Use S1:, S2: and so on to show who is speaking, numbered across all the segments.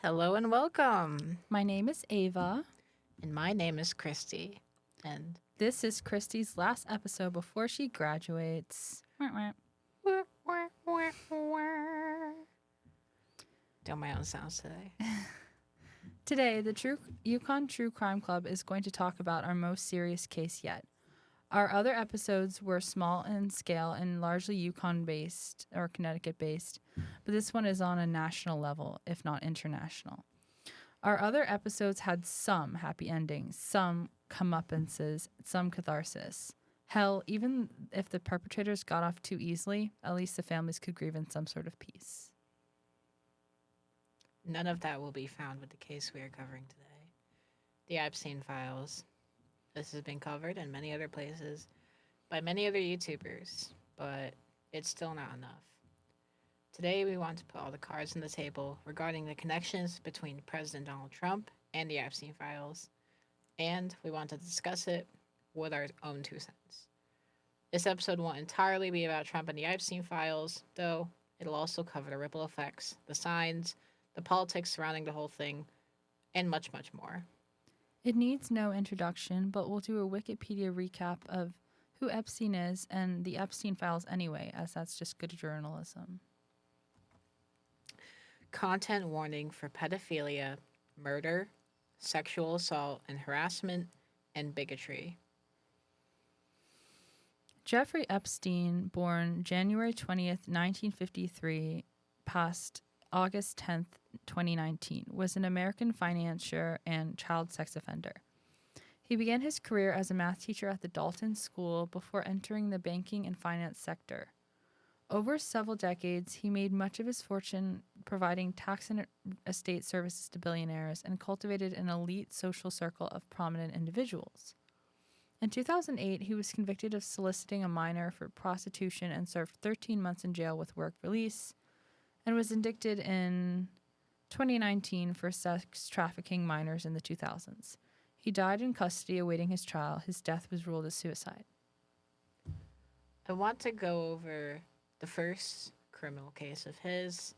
S1: Hello and welcome.
S2: My name is Ava.
S1: And my name is Christy. And
S2: This is Christy's last episode before she graduates.
S1: doing my own sounds today.
S2: Today, the UConn True Crime Club is going to talk about our most serious case yet. Our other episodes were small in scale and largely Yukon based or Connecticut based, but this one is on a national level, if not international. Our other episodes had some happy endings, some comeuppances, some catharsis. Hell, even if the perpetrators got off too easily, at least the families could grieve in some sort of peace.
S1: None of that will be found with the case we are covering today. The Epstein files. This has been covered in many other places by many other YouTubers, but it's still not enough. Today, we want to put all the cards on the table regarding the connections between President Donald Trump and the Epstein files, and we want to discuss it with our own 2 cents. This episode won't entirely be about Trump and the Epstein files, though it'll also cover the ripple effects, the signs, the politics surrounding the whole thing, and much, much more.
S2: It needs no introduction, but we'll do a Wikipedia recap of who Epstein is and the Epstein files anyway, as that's just good journalism.
S1: Content warning for pedophilia, murder, sexual assault and harassment, and bigotry.
S2: Jeffrey Epstein, born January 20th, 1953, passed August 10th, 2019, was an American financier and child sex offender. He began his career as a math teacher at the Dalton School before entering the banking and finance sector. Over several decades, he made much of his fortune providing tax and estate services to billionaires and cultivated an elite social circle of prominent individuals. In 2008, he was convicted of soliciting a minor for prostitution and served 13 months in jail with work release, and was indicted in 2019 for sex trafficking minors in the 2000s. He died in custody awaiting his trial. His death was ruled as suicide.
S1: I want to go over the first criminal case of his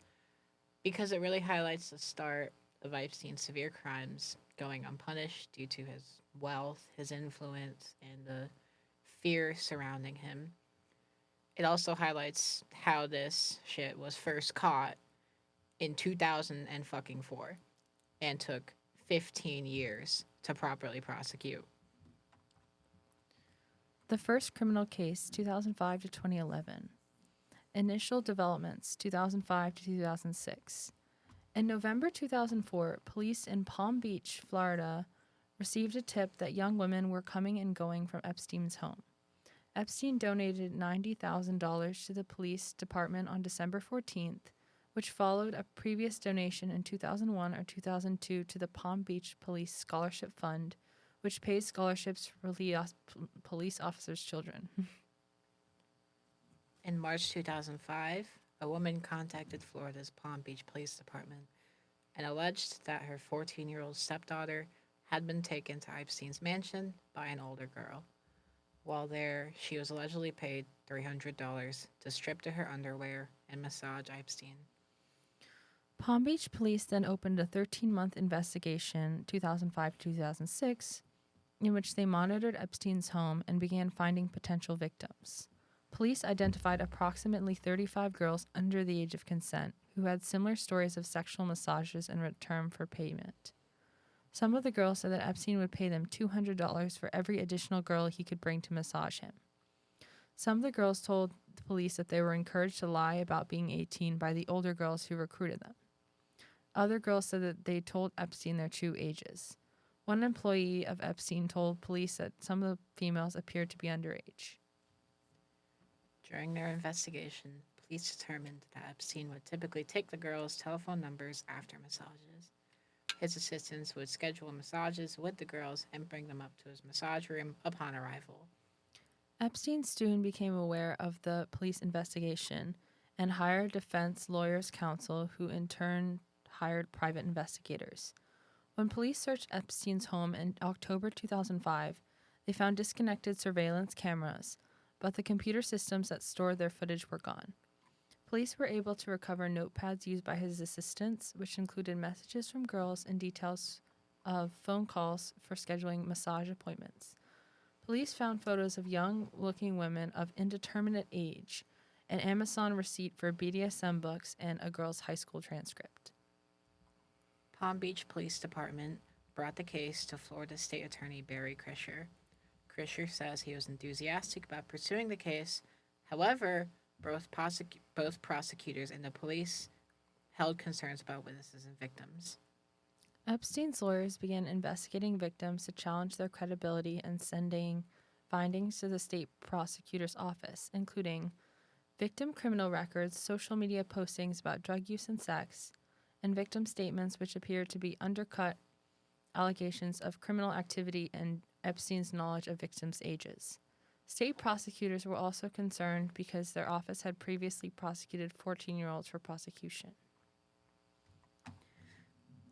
S1: because it really highlights the start of Epstein's severe crimes going unpunished due to his wealth, his influence, and the fear surrounding him. It also highlights how this shit was first caught in 2004 and took 15 years to properly prosecute.
S2: The first criminal case, 2005 to 2011. Initial developments, 2005 to 2006. In November 2004, police in Palm Beach, Florida, received a tip that young women were coming and going from Epstein's home. Epstein donated $90,000 to the police department on December 14th, which followed a previous donation in 2001 or 2002 to the Palm Beach Police Scholarship Fund, which pays scholarships for police officers' children.
S1: In March 2005, a woman contacted Florida's Palm Beach Police Department and alleged that her 14-year-old stepdaughter had been taken to Epstein's mansion by an older girl. While there, she was allegedly paid $300 to strip to her underwear and massage Epstein.
S2: Palm Beach police then opened a 13-month investigation, 2005 to 2006, in which they monitored Epstein's home and began finding potential victims. Police identified approximately 35 girls under the age of consent who had similar stories of sexual massages in return for payment. Some of the girls said that Epstein would pay them $200 for every additional girl he could bring to massage him. Some of the girls told the police that they were encouraged to lie about being 18 by the older girls who recruited them. Other girls said that they told Epstein their true ages. One employee of Epstein told police that some of the females appeared to be underage.
S1: During their investigation, police determined that Epstein would typically take the girls' telephone numbers after massages. His assistants would schedule massages with the girls and bring them up to his massage room upon arrival.
S2: Epstein soon became aware of the police investigation and hired defense lawyers' counsel, who in turn hired private investigators. When police searched Epstein's home in October 2005, they found disconnected surveillance cameras, but the computer systems that stored their footage were gone. Police were able to recover notepads used by his assistants, which included messages from girls and details of phone calls for scheduling massage appointments. Police found photos of young-looking women of indeterminate age, an Amazon receipt for BDSM books, and a girl's high school transcript.
S1: Palm Beach Police Department brought the case to Florida State Attorney Barry Krischer. Krischer says he was enthusiastic about pursuing the case. However, both prosecutors and the police held concerns about witnesses and victims.
S2: Epstein's lawyers began investigating victims to challenge their credibility and sending findings to the state prosecutor's office, including victim criminal records, social media postings about drug use and sex, and victim statements which appeared to be undercut allegations of criminal activity and Epstein's knowledge of victims' ages. State prosecutors were also concerned because their office had previously prosecuted 14-year-olds for prosecution.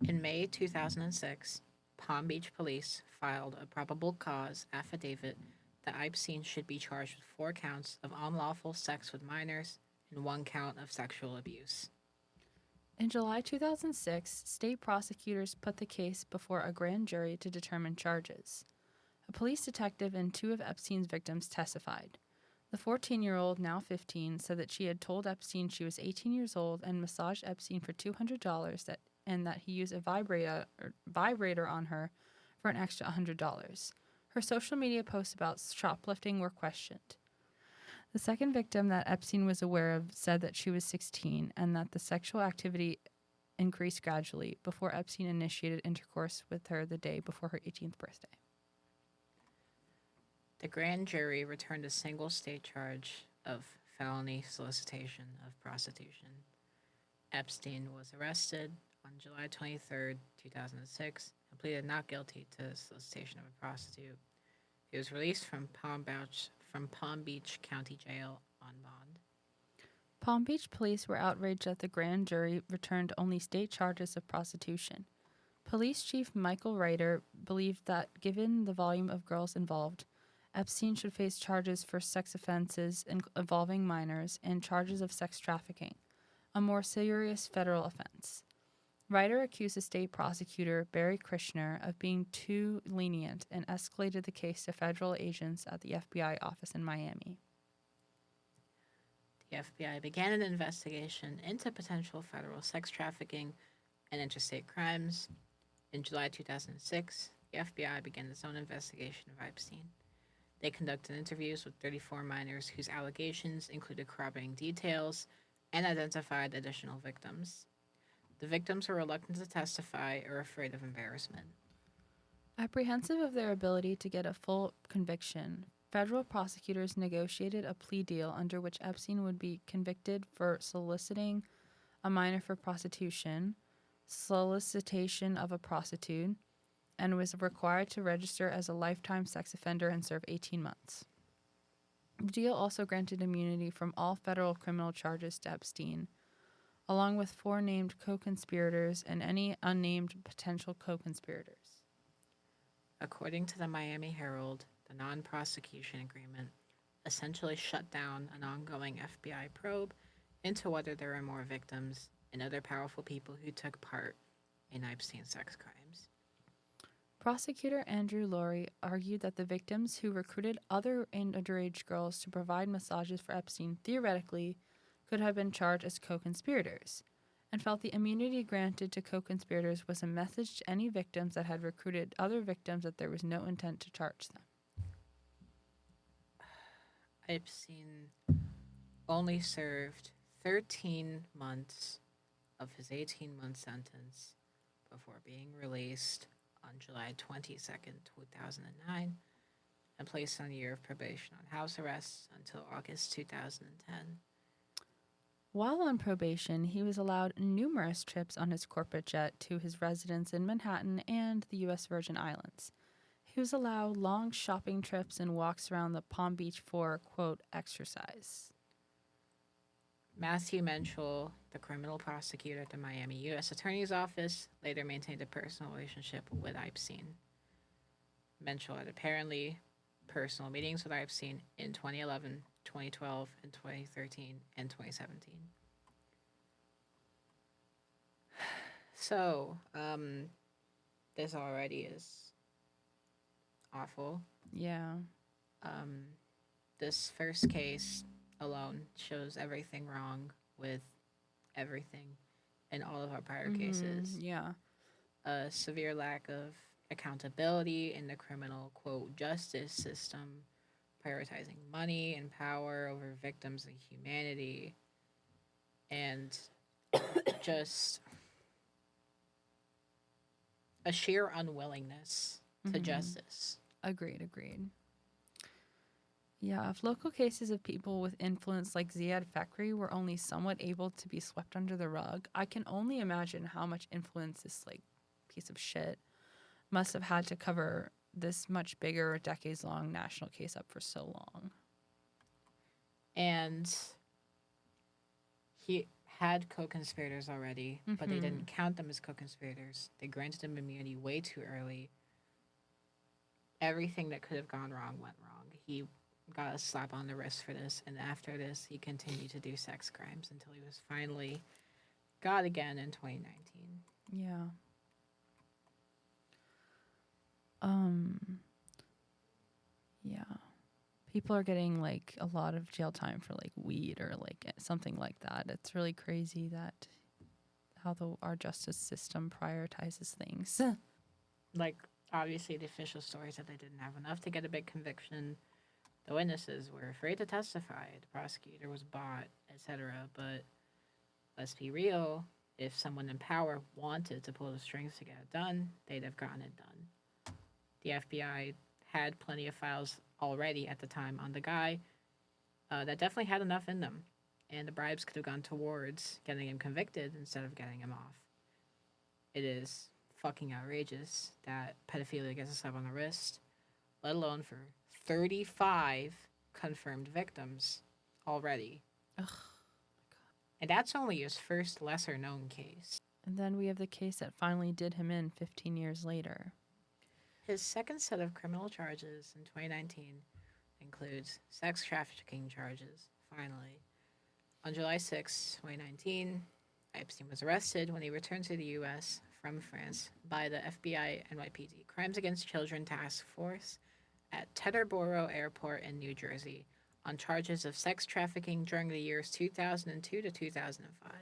S1: In May 2006, Palm Beach police filed a probable cause affidavit that Epstein should be charged with 4 counts of unlawful sex with minors and 1 count of sexual abuse.
S2: In July 2006, state prosecutors put the case before a grand jury to determine charges. A police detective and 2 of Epstein's victims testified. The 14-year-old, now 15, said that she had told Epstein she was 18 years old and massaged Epstein for $200 and that he used a vibrator on her for an extra $100. Her social media posts about shoplifting were questioned. The second victim that Epstein was aware of said that she was 16 and that the sexual activity increased gradually before Epstein initiated intercourse with her the day before her 18th birthday.
S1: The grand jury returned a single state charge of felony solicitation of prostitution. Epstein was arrested on July 23, 2006, and pleaded not guilty to solicitation of a prostitute. He was released from Palm Beach County Jail on bond.
S2: Palm Beach police were outraged that the grand jury returned only state charges of prostitution. Police Chief Michael Ryder believed that, given the volume of girls involved, Epstein should face charges for sex offenses involving minors and charges of sex trafficking, a more serious federal offense. Ryder accused the state prosecutor, Barry Krischer, of being too lenient and escalated the case to federal agents at the FBI office in Miami.
S1: The FBI began an investigation into potential federal sex trafficking and interstate crimes. In July 2006, the FBI began its own investigation of Epstein. They conducted interviews with 34 minors whose allegations included corroborating details and identified additional victims. The victims were reluctant to testify or afraid of embarrassment.
S2: Apprehensive of their ability to get a full conviction, federal prosecutors negotiated a plea deal under which Epstein would be convicted for soliciting a minor for prostitution, solicitation of a prostitute, and was required to register as a lifetime sex offender and serve 18 months. The deal also granted immunity from all federal criminal charges to Epstein, along with 4 named co-conspirators and any unnamed potential co-conspirators.
S1: According to the Miami Herald, the non-prosecution agreement essentially shut down an ongoing FBI probe into whether there were more victims and other powerful people who took part in Epstein's sex crimes.
S2: Prosecutor Andrew Laurie argued that the victims who recruited other underage girls to provide massages for Epstein theoretically could have been charged as co-conspirators, and felt the immunity granted to co-conspirators was a message to any victims that had recruited other victims that there was no intent to charge them.
S1: Epstein only served 13 months of his 18-month sentence before being released on July 22nd, 2009, and placed on a year of probation on house arrest until August 2010.
S2: While on probation, he was allowed numerous trips on his corporate jet to his residence in Manhattan and the U.S. Virgin Islands. He was allowed long shopping trips and walks around the Palm Beach for, quote, exercise.
S1: Matthew Menschel, the criminal prosecutor at the Miami U.S. Attorney's Office, later maintained a personal relationship with Epstein. Menschel had apparently personal meetings with Epstein in 2011, 2012, and 2013, and 2017. So, this already is awful.
S2: Yeah.
S1: Um, this first case alone shows everything wrong with everything in all of our prior cases.
S2: Yeah.
S1: A severe lack of accountability in the criminal, quote, justice system, prioritizing money and power over victims and humanity, and just a sheer unwillingness to justice.
S2: Agreed. Yeah, if local cases of people with influence like Ziad Fakri were only somewhat able to be swept under the rug, I can only imagine how much influence this like piece of shit must have had to cover this much bigger, decades-long national case up for so long.
S1: And he had co-conspirators already, but they didn't count them as co-conspirators. They granted him immunity way too early. Everything that could have gone wrong went wrong. He got a slap on the wrist for this, and after this, he continued to do sex crimes until he was finally got again in 2019.
S2: Yeah. Yeah. People are getting like a lot of jail time for like weed or like something like that. It's really crazy that how our justice system prioritizes things.
S1: Like, obviously, the official story said they didn't have enough to get a big conviction. The witnesses were afraid to testify. The prosecutor was bought, etc. But let's be real. If someone in power wanted to pull the strings to get it done, they'd have gotten it done. The FBI had plenty of files already at the time on the guy that definitely had enough in them. And the bribes could have gone towards getting him convicted instead of getting him off. It is fucking outrageous that pedophilia gets a slap on the wrist, let alone for 35 confirmed victims already.
S2: Ugh.
S1: And that's only his first lesser known case.
S2: And then we have the case that finally did him in 15 years later.
S1: His second set of criminal charges in 2019 includes sex trafficking charges, finally. On July 6, 2019, Epstein was arrested when he returned to the U.S. from France by the FBI NYPD Crimes Against Children Task Force at Teterboro Airport in New Jersey on charges of sex trafficking during the years 2002 to 2005.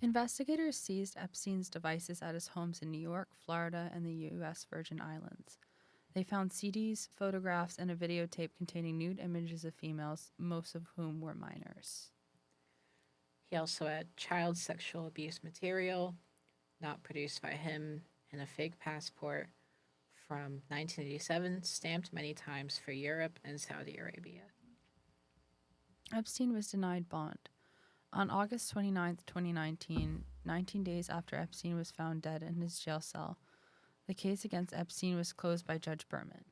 S2: Investigators seized Epstein's devices at his homes in New York, Florida, and the U.S. Virgin Islands. They found CDs, photographs, and a videotape containing nude images of females, most of whom were minors.
S1: He also had child sexual abuse material, not produced by him, and a fake passport from 1987, stamped many times for Europe and Saudi Arabia.
S2: Epstein was denied bond. On August 29, 2019, 19 days after Epstein was found dead in his jail cell, the case against Epstein was closed by Judge Berman.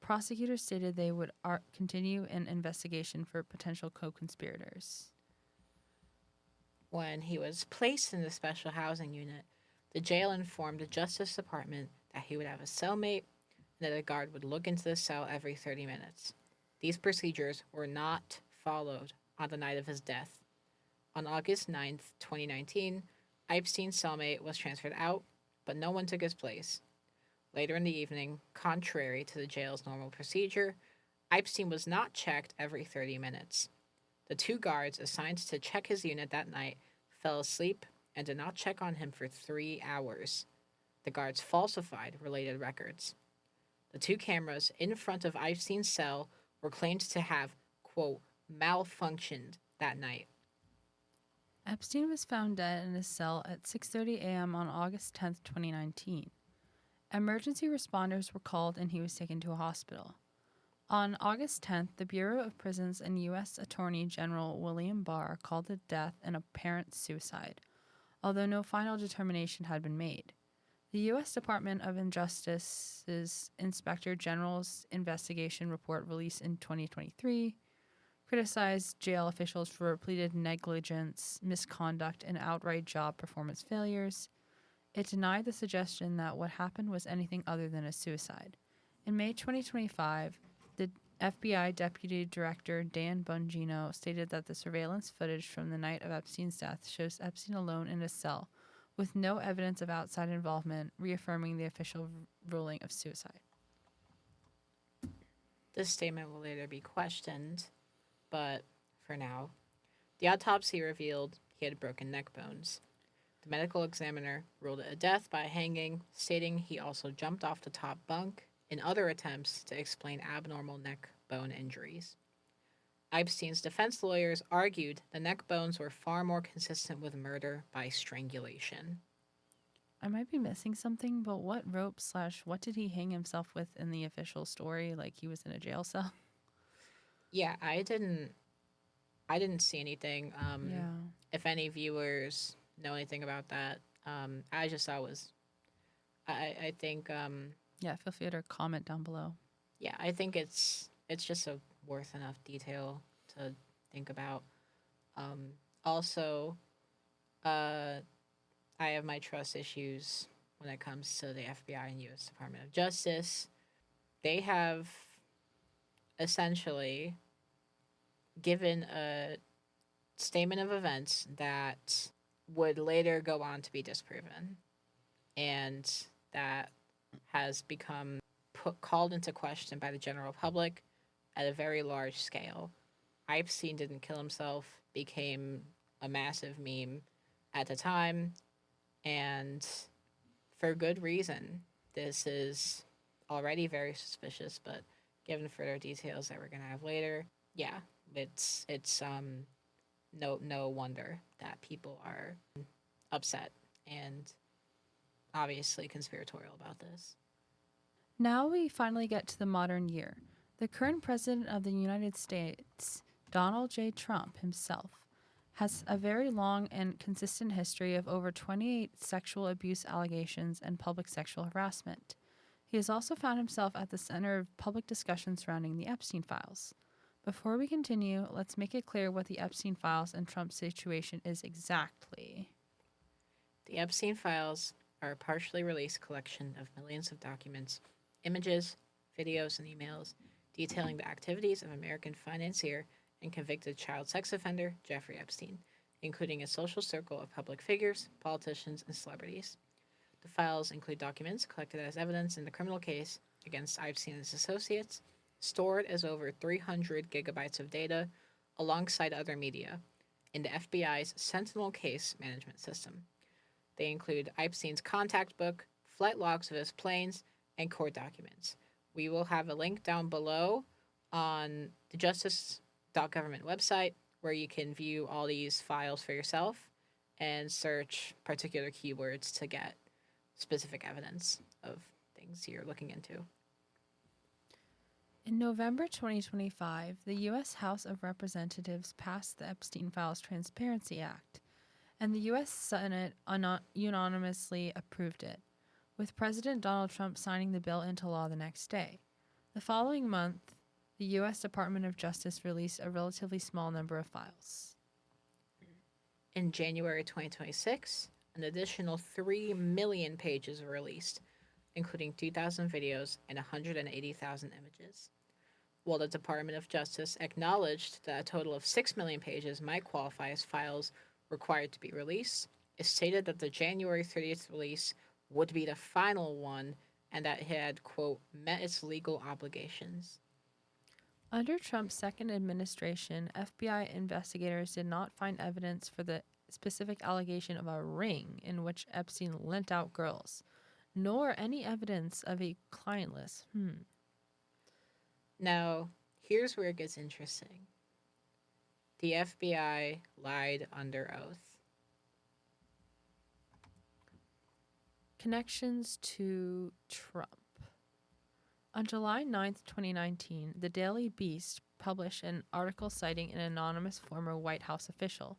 S2: Prosecutors stated they would continue an investigation for potential co-conspirators.
S1: When he was placed in the special housing unit, the jail informed the Justice Department that he would have a cellmate and that a guard would look into the cell every 30 minutes. These procedures were not followed on the night of his death. On August 9th, 2019, Epstein's cellmate was transferred out, but no one took his place. Later in the evening, contrary to the jail's normal procedure, Epstein was not checked every 30 minutes. The two guards assigned to check his unit that night fell asleep and did not check on him for 3 hours. The guards falsified related records. The two cameras in front of Epstein's cell were claimed to have, quote, malfunctioned that night.
S2: Epstein was found dead in his cell at 6:30 a.m. on August 10, 2019. Emergency responders were called and he was taken to a hospital. On August 10th, the Bureau of Prisons and U.S. Attorney General William Barr called the death an apparent suicide, although no final determination had been made. The U.S. Department of Justice's Inspector General's investigation report released in 2023 criticized jail officials for repeated negligence, misconduct, and outright job performance failures. It denied the suggestion that what happened was anything other than a suicide. In May 2025, the FBI Deputy Director Dan Bongino stated that the surveillance footage from the night of Epstein's death shows Epstein alone in a cell with no evidence of outside involvement, reaffirming the official ruling of suicide.
S1: This statement will later be questioned, but for now, the autopsy revealed he had broken neck bones. The medical examiner ruled it a death by hanging, stating he also jumped off the top bunk in other attempts to explain abnormal neck bone injuries. Epstein's defense lawyers argued the neck bones were far more consistent with murder by strangulation.
S2: I might be missing something, but what rope / what did he hang himself with in the official story? Like he was in a jail cell?
S1: Yeah, I didn't see anything.
S2: Yeah.
S1: If any viewers know anything about that, I just thought it was I think
S2: Yeah, feel free to comment down below.
S1: yeah, I think it's just a worth enough detail to think about. Also, uh, I have my trust issues when it comes to the FBI and U.S. Department of Justice. They have essentially given a statement of events that would later go on to be disproven, and that has become called into question by the general public at a very large scale. Epstein didn't kill himself became a massive meme at the time, and for good reason. This is already very suspicious, but given further details that we're gonna have later, yeah, it's no wonder that people are upset and obviously conspiratorial about this.
S2: Now we finally get to the modern year. The current president of the United States, Donald J. Trump himself, has a very long and consistent history of over 28 sexual abuse allegations and public sexual harassment. He has also found himself at the center of public discussion surrounding the Epstein files. Before we continue, let's make it clear what the Epstein files and Trump's situation is exactly.
S1: The Epstein files are a partially released collection of millions of documents, images, videos, and emails detailing the activities of American financier and convicted child sex offender Jeffrey Epstein, including a social circle of public figures, politicians, and celebrities. The files include documents collected as evidence in the criminal case against Epstein and his associates, stored as over 300 gigabytes of data, alongside other media, in the FBI's Sentinel case management system. They include Epstein's contact book, flight logs of his planes, and court documents. We will have a link down below on the justice.government website where you can view all these files for yourself and search particular keywords to get specific evidence of things you're looking into.
S2: In November 2025, the U.S. House of Representatives passed the Epstein Files Transparency Act, and the U.S. Senate unanimously approved it, with President Donald Trump signing the bill into law the next day. The following month, the U.S. Department of Justice released a relatively small number of files.
S1: In January 2026, an additional 3 million pages were released, including 2,000 videos and 180,000 images. While the Department of Justice acknowledged that a total of 6 million pages might qualify as files required to be released, it stated that the January 30th release would be the final one and that it had, quote, met its legal obligations.
S2: Under Trump's second administration, FBI investigators did not find evidence for the specific allegation of a ring in which Epstein lent out girls, nor any evidence of a client list.
S1: Now, here's where it gets interesting. The FBI lied under oath.
S2: Connections to Trump. On July 9th, 2019, the Daily Beast published an article citing an anonymous former White House official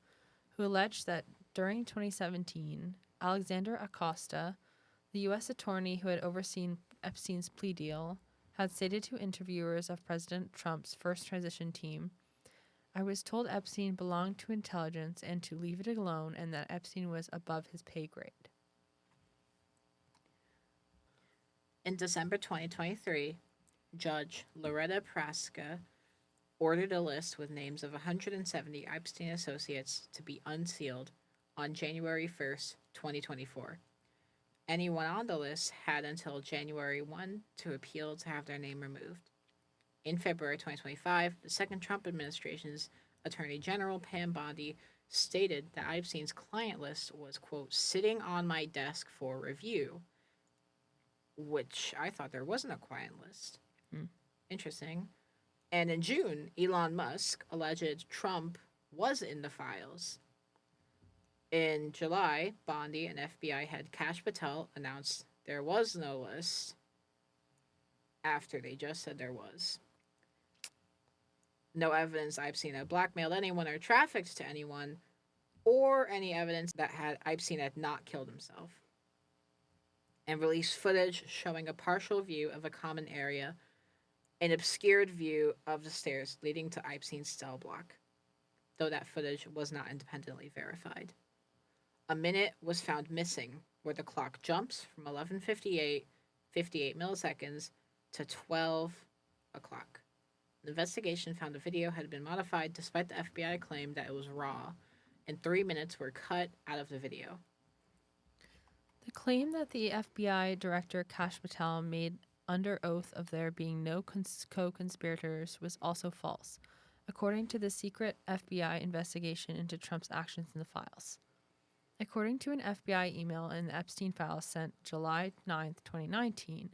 S2: who alleged that during 2017, Alexander Acosta, the U.S. attorney who had overseen Epstein's plea deal, had stated to interviewers of President Trump's first transition team, "I was told Epstein belonged to intelligence and to leave it alone and that Epstein was above his pay grade."
S1: In December 2023, Judge Loretta Praska ordered a list with names of 170 Epstein associates to be unsealed on January 1st, 2024. Anyone on the list had until January 1 to appeal to have their name removed. In February 2025, the second Trump administration's Attorney General Pam Bondi stated that Epstein's client list was, quote, sitting on my desk for review, which I thought there wasn't a client list.
S2: Hmm.
S1: Interesting. And in June, Elon Musk alleged Trump was in the files. In July, Bondi and FBI head Kash Patel announced there was no list after they just said there was. No evidence Epstein had blackmailed anyone or trafficked to anyone, or any evidence that Epstein had not killed himself. And released footage showing a partial view of a common area, an obscured view of the stairs leading to Epstein's cell block, though that footage was not independently verified. A minute was found missing where the clock jumps from 11:58, 58 milliseconds, to 12 o'clock. The investigation found the video had been modified despite the FBI claim that it was raw, and 3 minutes were cut out of the video.
S2: The claim that the FBI director Kash Patel made under oath of there being no co-conspirators was also false, according to the secret FBI investigation into Trump's actions in the files. According to an FBI email in the Epstein files sent July 9, 2019,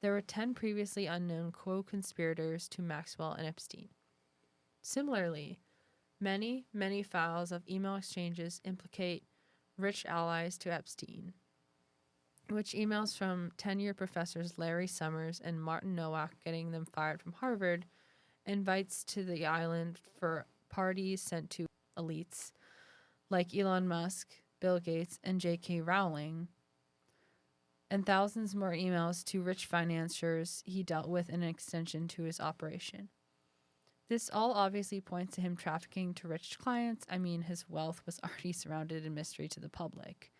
S2: there were 10 previously unknown co-conspirators to Maxwell and Epstein. Similarly, many files of email exchanges implicate rich allies to Epstein, which emails from tenured professors Larry Summers and Martin Nowak, getting them fired from Harvard, invites to the island for parties sent to elites like Elon Musk, Bill Gates, and J.K. Rowling, and thousands more emails to rich financiers he dealt with in an extension to his operation. This all obviously points to him trafficking to rich clients. I mean, his wealth was already surrounded in mystery to the public,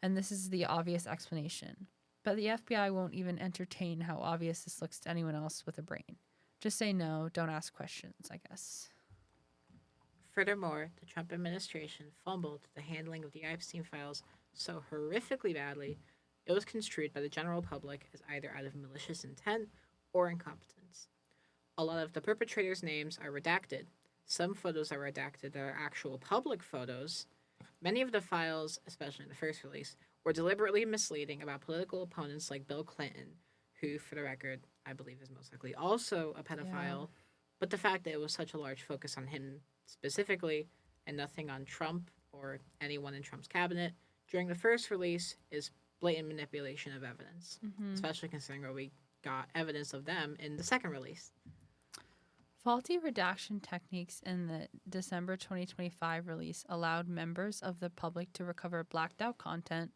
S2: and this is the obvious explanation. But the FBI won't even entertain how obvious this looks to anyone else with a brain. Just say no, don't ask questions, I guess.
S1: Furthermore, the Trump administration fumbled the handling of the Epstein files so horrifically badly, it was construed by the general public as either out of malicious intent or incompetence. A lot of the perpetrators' names are redacted. Some photos are redacted that are actual public photos. Many of the files, especially in the first release, were deliberately misleading about political opponents like Bill Clinton, who, for the record, I believe is most likely also a pedophile. Yeah. But the fact that it was such a large focus on him specifically and nothing on Trump or anyone in Trump's cabinet during the first release is blatant manipulation of evidence, especially considering where we got evidence of them in the second release.
S2: Faulty redaction techniques in the December 2025 release allowed members of the public to recover blacked out content,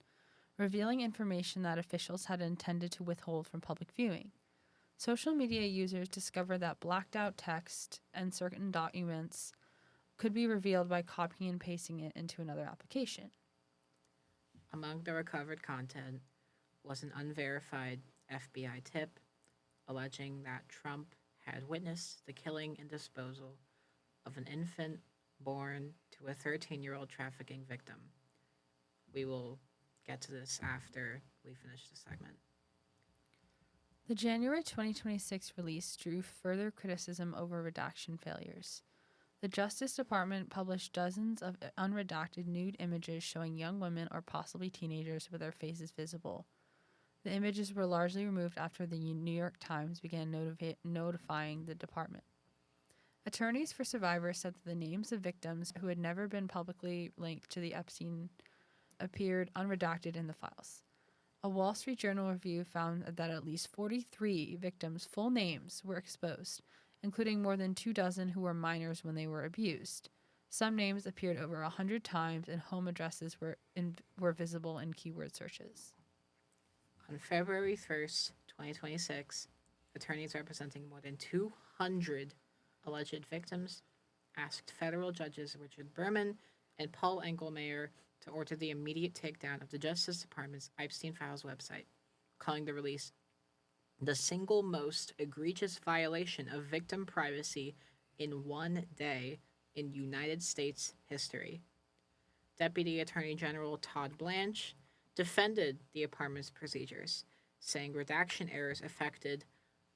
S2: revealing information that officials had intended to withhold from public viewing. Social media users discovered that blacked out text and certain documents could be revealed by copying and pasting it into another application.
S1: Among the recovered content was an unverified FBI tip alleging that Trump had witnessed the killing and disposal of an infant born to a 13-year-old trafficking victim. We will get to this after we finish the segment.
S2: The January 2026 release drew further criticism over redaction failures. The Justice Department published dozens of unredacted nude images showing young women or possibly teenagers with their faces visible. The images were largely removed after the New York Times began notifying the department. Attorneys for survivors said that the names of victims who had never been publicly linked to the Epstein appeared unredacted in the files. A Wall Street Journal review found that at least 43 victims' full names were exposed, including more than 24 who were minors when they were abused. Some names appeared over 100 times, and home addresses were visible in keyword searches.
S1: On February 1st, 2026, attorneys representing more than 200 alleged victims asked federal judges Richard Berman and Paul Engelmayer to order the immediate takedown of the Justice Department's Epstein Files website, calling the release the single most egregious violation of victim privacy in one day in United States history. Deputy Attorney General Todd Blanche defended the apartment's procedures, saying redaction errors affected,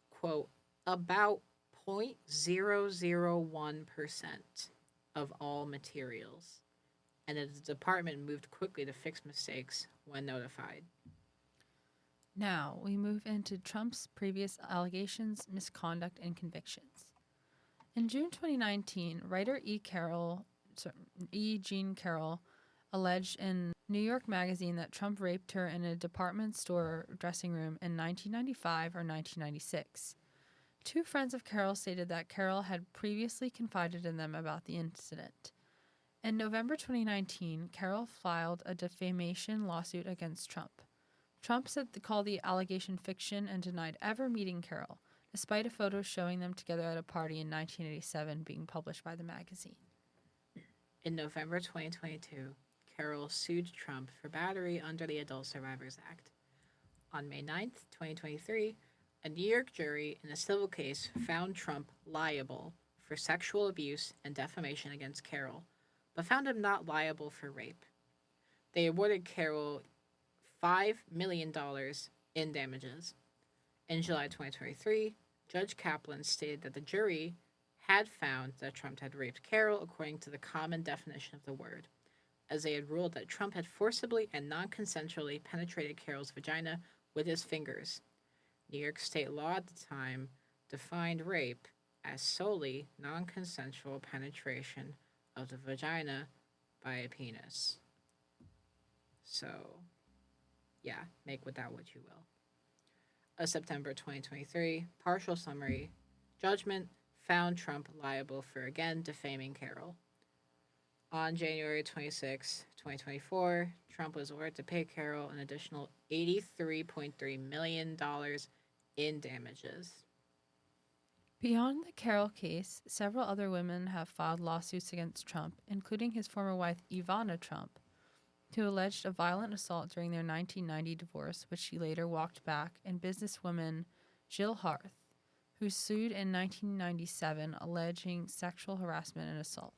S1: quote, about 0.001% of all materials, and that the department moved quickly to fix mistakes when notified.
S2: Now we move into Trump's previous allegations, misconduct, and convictions. In June 2019, writer E. Jean Carroll alleged in New York Magazine that Trump raped her in a department store dressing room in 1995 or 1996. Two friends of Carroll stated that Carroll had previously confided in them about the incident. In November 2019, Carroll filed a defamation lawsuit against Trump. Trump called the allegation fiction and denied ever meeting Carroll, despite a photo showing them together at a party in 1987 being published by the magazine.
S1: In November 2022, Carroll sued Trump for battery under the Adult Survivors Act. On May 9th, 2023, a New York jury in a civil case found Trump liable for sexual abuse and defamation against Carroll, but found him not liable for rape. They awarded Carroll $5 million in damages. In July 2023, Judge Kaplan stated that the jury had found that Trump had raped Carroll according to the common definition of the word, as they had ruled that Trump had forcibly and non consensually penetrated Carroll's vagina with his fingers. New York state law at the time defined rape as solely non consensual penetration of the vagina by a penis. So, yeah, make with that what you will. A September 2023 partial summary judgment found Trump liable for again defaming Carroll. On January 26, 2024, Trump was ordered to pay Carroll an additional $83.3 million in damages.
S2: Beyond the Carroll case, several other women have filed lawsuits against Trump, including his former wife Ivana Trump, who alleged a violent assault during their 1990 divorce, which she later walked back, and businesswoman Jill Harth, who sued in 1997 alleging sexual harassment and assault.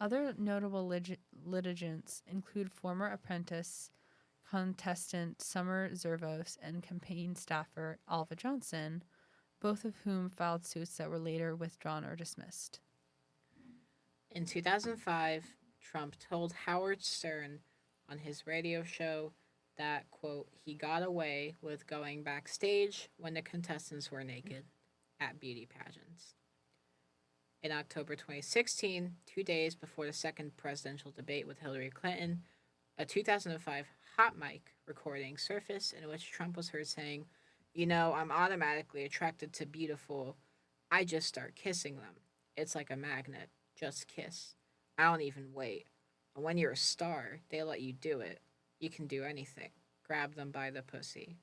S2: Other notable litigants include former apprentice contestant Summer Zervos and campaign staffer Alva Johnson, both of whom filed suits that were later withdrawn or dismissed.
S1: In 2005, Trump told Howard Stern on his radio show that, quote, he got away with going backstage when the contestants were naked at beauty pageants. In October 2016, 2 days before the second presidential debate with Hillary Clinton, a 2005 hot mic recording surfaced in which Trump was heard saying, "You know, I'm automatically attracted to beautiful. I just start kissing them. It's like a magnet. Just kiss. I don't even wait. And when you're a star, they let you do it. You can do anything. Grab them by the pussy."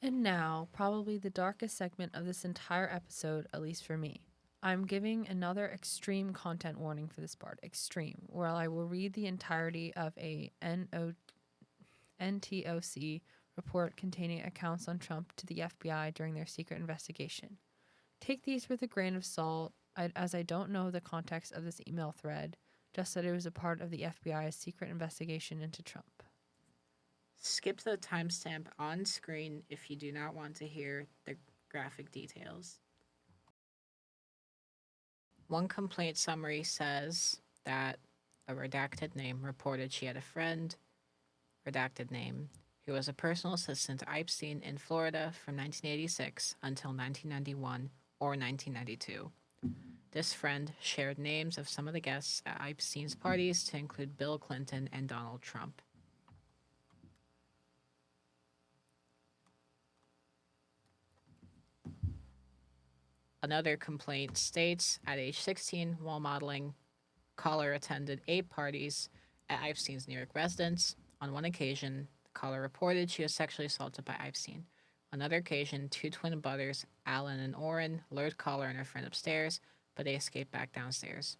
S2: And now, probably the darkest segment of this entire episode, at least for me. I'm giving another extreme content warning for this part. Extreme, where I will read the entirety of a NTOC report containing accounts on Trump to the FBI during their secret investigation. Take these with a grain of salt, as I don't know the context of this email thread, just that it was a part of the FBI's secret investigation into Trump.
S1: Skip the timestamp on screen if you do not want to hear the graphic details. One complaint summary says that a redacted name reported she had a friend, redacted name, who was a personal assistant to Epstein in Florida from 1986 until 1991 or 1992. This friend shared names of some of the guests at Epstein's parties to include Bill Clinton and Donald Trump. Another complaint states at age 16, while modeling, caller attended 8 parties at Epstein's New York residence. On one occasion, the caller reported she was sexually assaulted by Epstein. On another occasion, 2 twin brothers, Alan and Orrin, lured caller and her friend upstairs, but they escaped back downstairs.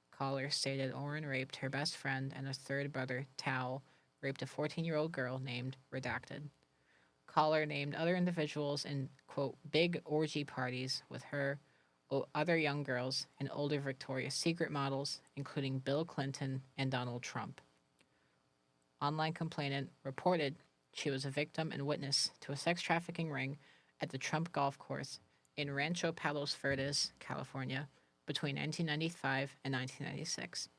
S1: Caller stated Orrin raped her best friend, and a third brother, Tal, raped a 14-year-old girl named Redacted. Caller named other individuals in, quote, big orgy parties with her other young girls, and older Victoria's Secret models, including Bill Clinton and Donald Trump. Online complainant reported she was a victim and witness to a sex trafficking ring at the Trump golf course in Rancho Palos Verdes, California, between 1995 and 1996.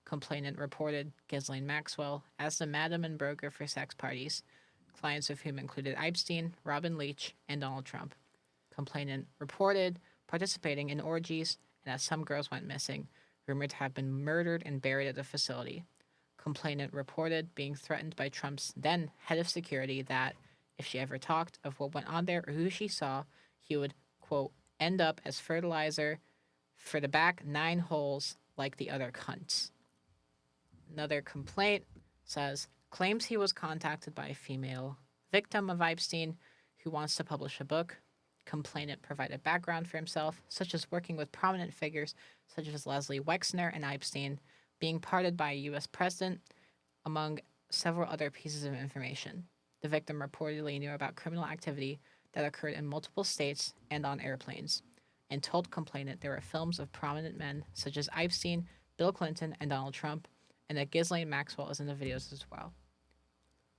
S1: Complainant reported Ghislaine Maxwell as the madam and broker for sex parties, clients of whom included Epstein, Robin Leach, and Donald Trump. Complainant reported participating in orgies, and as some girls went missing, rumored to have been murdered and buried at the facility. Complainant reported being threatened by Trump's then head of security that if she ever talked of what went on there or who she saw, he would, quote, end up as fertilizer for the back 9 holes like the other cunts. Another complaint says, claims he was contacted by a female victim of Epstein who wants to publish a book. Complainant provided background for himself, such as working with prominent figures such as Leslie Wexner and Epstein, being pardoned by a U.S. president, among several other pieces of information. The victim reportedly knew about criminal activity that occurred in multiple states and on airplanes, and told complainant there were films of prominent men such as Epstein, Bill Clinton, and Donald Trump, and that Ghislaine Maxwell is in the videos as well.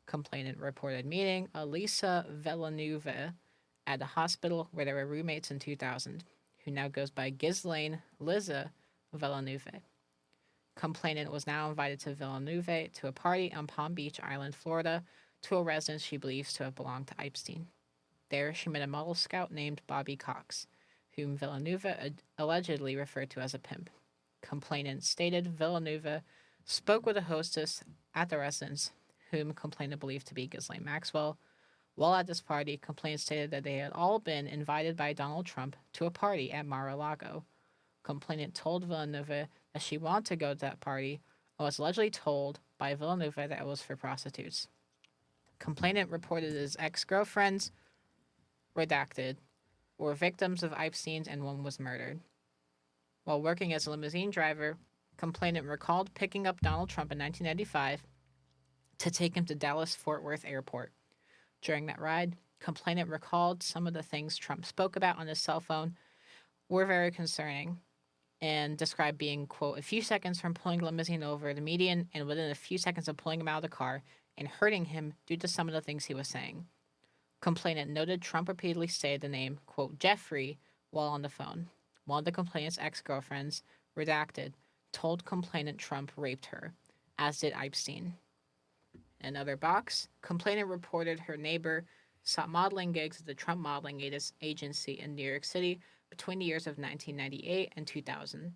S1: Complainant reported meeting Elisa Villeneuve at a hospital where they were roommates in 2000, who now goes by Ghislaine Liza Villeneuve. Complainant was now invited to Villeneuve to a party on Palm Beach Island, Florida, to a residence she believes to have belonged to Epstein. There, she met a model scout named Bobby Cox, whom Villeneuve allegedly referred to as a pimp. Complainant stated Villeneuve spoke with a hostess at the residence, whom complainant believed to be Ghislaine Maxwell. While at this party, complainant stated that they had all been invited by Donald Trump to a party at Mar-a-Lago. Complainant told Villeneuve that she wanted to go to that party and was allegedly told by Villeneuve that it was for prostitutes. Complainant reported his ex-girlfriends, redacted, were victims of Epstein's and one was murdered. While working as a limousine driver, complainant recalled picking up Donald Trump in 1995 to take him to Dallas-Fort Worth Airport. During that ride, complainant recalled some of the things Trump spoke about on his cell phone were very concerning and described being, quote, a few seconds from pulling the limousine over the median and within a few seconds of pulling him out of the car and hurting him due to some of the things he was saying. Complainant noted Trump repeatedly stated the name, quote, Jeffrey, while on the phone. One of the complainant's ex-girlfriends, redacted, told complainant Trump raped her, as did Epstein. In another box, complainant reported her neighbor sought modeling gigs at the Trump Modeling Agency in New York City between the years of 1998 and 2000.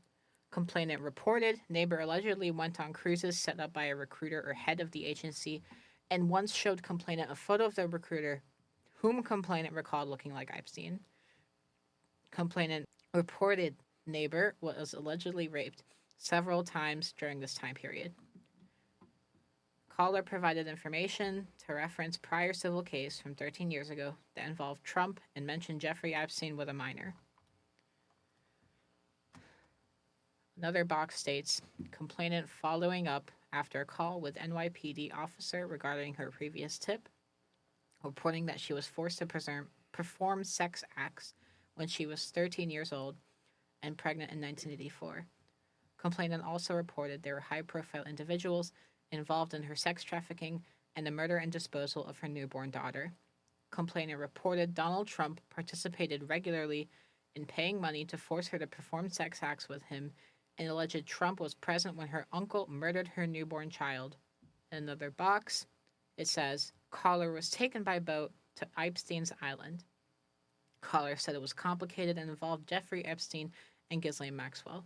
S1: Complainant reported neighbor allegedly went on cruises set up by a recruiter or head of the agency and once showed complainant a photo of the recruiter, whom complainant recalled looking like Epstein. Complainant reported neighbor was allegedly raped several times during this time period. Caller provided information to reference prior civil case from 13 years ago that involved Trump and mentioned Jeffrey Epstein with a minor. Another box states, complainant following up after a call with NYPD officer regarding her previous tip, reporting that she was forced to perform sex acts when she was 13 years old and pregnant in 1984. Complainant also reported there were high-profile individuals involved in her sex trafficking and the murder and disposal of her newborn daughter. Complainant reported Donald Trump participated regularly in paying money to force her to perform sex acts with him and alleged Trump was present when her uncle murdered her newborn child. In another box, it says, caller was taken by boat to Epstein's Island. Caller said it was complicated and involved Jeffrey Epstein and Ghislaine Maxwell.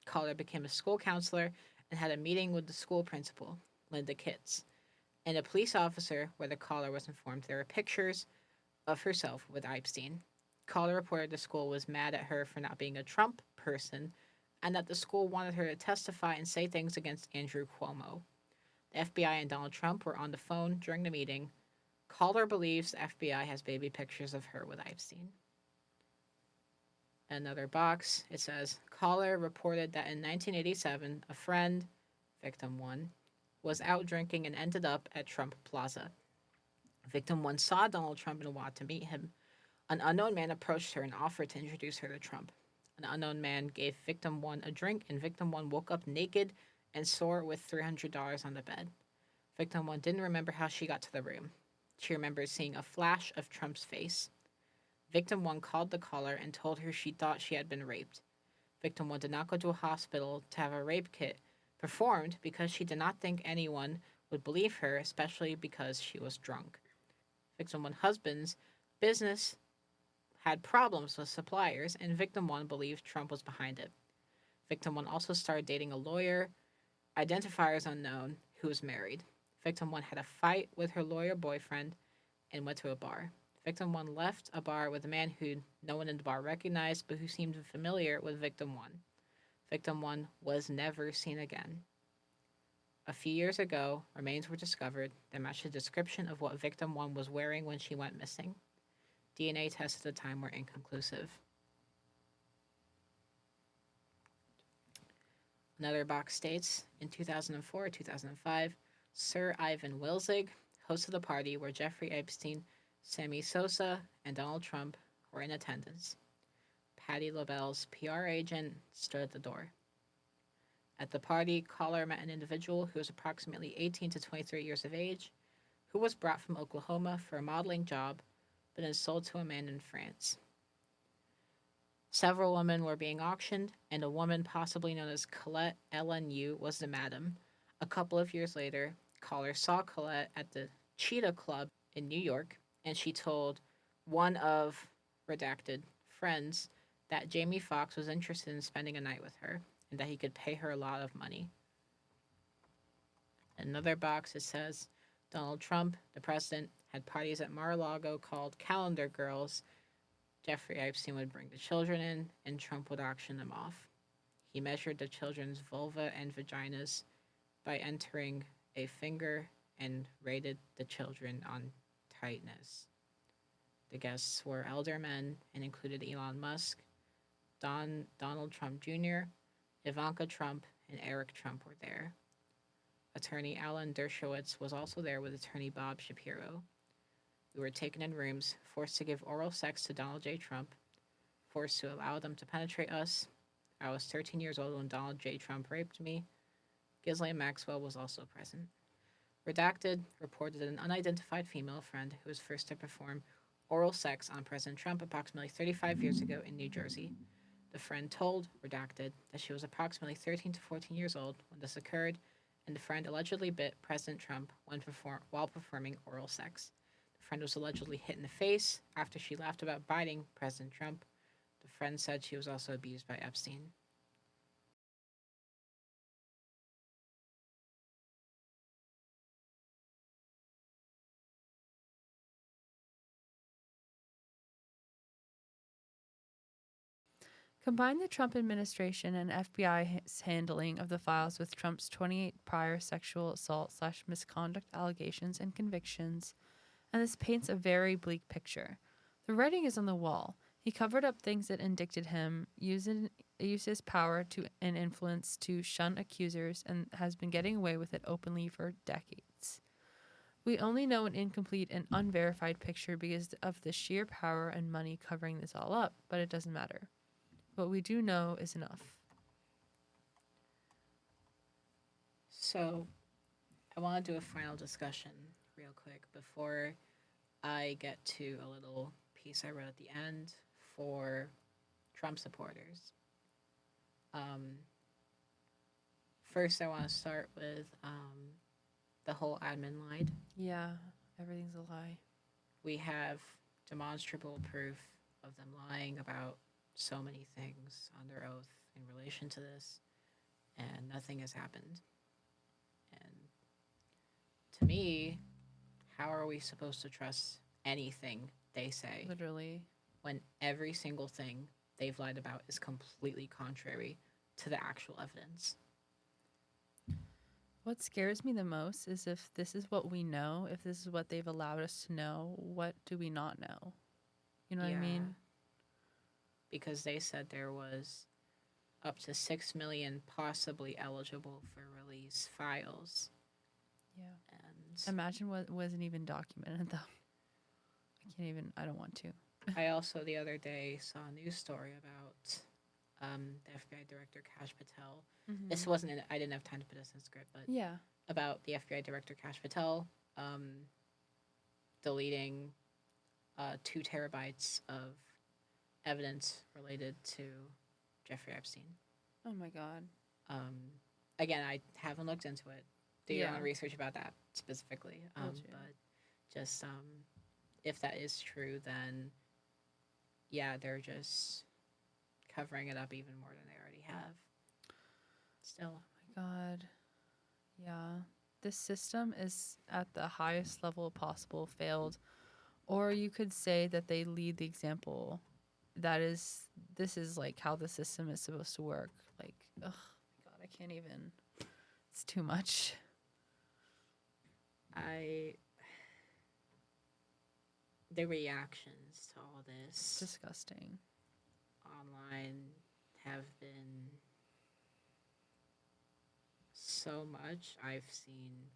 S1: Caller became a school counselor and had a meeting with the school principal, Linda Kitts, and a police officer where the caller was informed there were pictures of herself with Epstein. Caller reported the school was mad at her for not being a Trump person and that the school wanted her to testify and say things against Andrew Cuomo. The FBI and Donald Trump were on the phone during the meeting. Caller believes the FBI has baby pictures of her with Epstein. Another box, it says, caller reported that in 1987, a friend, victim 1, was out drinking and ended up at Trump Plaza. Victim 1 saw Donald Trump and wanted to meet him. An unknown man approached her and offered to introduce her to Trump. an unknown man gave victim 1 a drink, and victim 1 woke up naked and sore with $300 on the bed. Victim 1 didn't remember how she got to the room. She remembers seeing a flash of Trump's face. Victim 1 called the caller and told her she thought she had been raped. Victim 1 did not go to a hospital to have a rape kit performed because she did not think anyone would believe her, especially because she was drunk. Victim 1 husband's business had problems with suppliers, and Victim 1 believed Trump was behind it. Victim 1 also started dating a lawyer, identifiers unknown, who was married. Victim 1 had a fight with her lawyer boyfriend and went to a bar. Victim 1 left a bar with a man who no one in the bar recognized, but who seemed familiar with Victim 1. Victim 1 was never seen again. A few years ago, remains were discovered that matched the description of what Victim 1 was wearing when she went missing. DNA tests at the time were inconclusive. Another box states, in 2004-2005, Sir Ivan Wilzig hosted a party where Jeffrey Epstein, Sammy Sosa, and Donald Trump were in attendance. Patti LaBelle's PR agent stood at the door. At the party, caller met an individual who was approximately 18 to 23 years of age, who was brought from Oklahoma for a modeling job, but then sold to a man in France. Several women were being auctioned, and a woman possibly known as Colette LNU was the madam. A couple of years later, caller saw Colette at the Cheetah Club in New York, and she told one of redacted friends that Jamie Foxx was interested in spending a night with her and that he could pay her a lot of money. In another box, it says Donald Trump, the president, had parties at Mar-a-Lago called Calendar Girls. Jeffrey Epstein would bring the children in, and Trump would auction them off. He measured the children's vulva and vaginas by entering a finger and rated the children on tightness. The guests were elder men and included Elon Musk, Donald Trump Jr., Ivanka Trump, and Eric Trump were there. Attorney Alan Dershowitz was also there with attorney Bob Shapiro. We were taken in rooms, forced to give oral sex to Donald J. Trump, forced to allow them to penetrate us. I was 13 years old when Donald J. Trump raped me. Ghislaine Maxwell was also present. Redacted reported an unidentified female friend who was first to perform oral sex on President Trump approximately 35 years ago in New Jersey. The friend told Redacted that she was approximately 13 to 14 years old when this occurred, and the friend allegedly bit President Trump while performing oral sex. The friend was allegedly hit in the face after she laughed about biting President Trump. The friend said she was also abused by Epstein.
S2: Combine the Trump administration and FBI's handling of the files with Trump's 28 prior sexual assault/misconduct allegations and convictions, and this paints a very bleak picture. The writing is on the wall. He covered up things that indicted him, used his power and influence to shun accusers, and has been getting away with it openly for decades. We only know an incomplete and unverified picture because of the sheer power and money covering this all up, but it doesn't matter. What we do know is enough.
S1: So, I want to do a final discussion real quick before I get to a little piece I wrote at the end for Trump supporters. First, I want to start with the whole admin lied.
S2: Yeah, everything's a lie.
S1: We have demonstrable proof of them lying about so many things under oath in relation to this, and nothing has happened. And to me, how are we supposed to trust anything they say
S2: Literally.
S1: when every single thing they've lied about is completely contrary to the actual evidence?
S2: What scares me the most is if this is what we know, if this is what they've allowed us to know, what do we not know? You know what I mean?
S1: Because they said there was up to 6 million possibly eligible for release files.
S2: Yeah.
S1: And
S2: Imagine what wasn't even documented, though. I don't want to.
S1: I also, the other day, saw a news story about the FBI director Kash Patel.
S2: Mm-hmm.
S1: This wasn't I didn't have time to put this in script, but
S2: Yeah.
S1: about the FBI director Kash Patel deleting 2 terabytes of evidence related to Jeffrey Epstein.
S2: Oh my God.
S1: Um, Again, I haven't looked into it. Do your own research about that specifically. But just if that is true, then yeah, they're just covering it up even more than they already have. Still.
S2: Oh my God. Yeah. This system is at the highest level possible failed. Or you could say that they lead the example. This is like how the system is supposed to work. Like, oh my God, I can't even. It's too much.
S1: The reactions to all this
S2: Disgusting.
S1: online have been so much. I've seen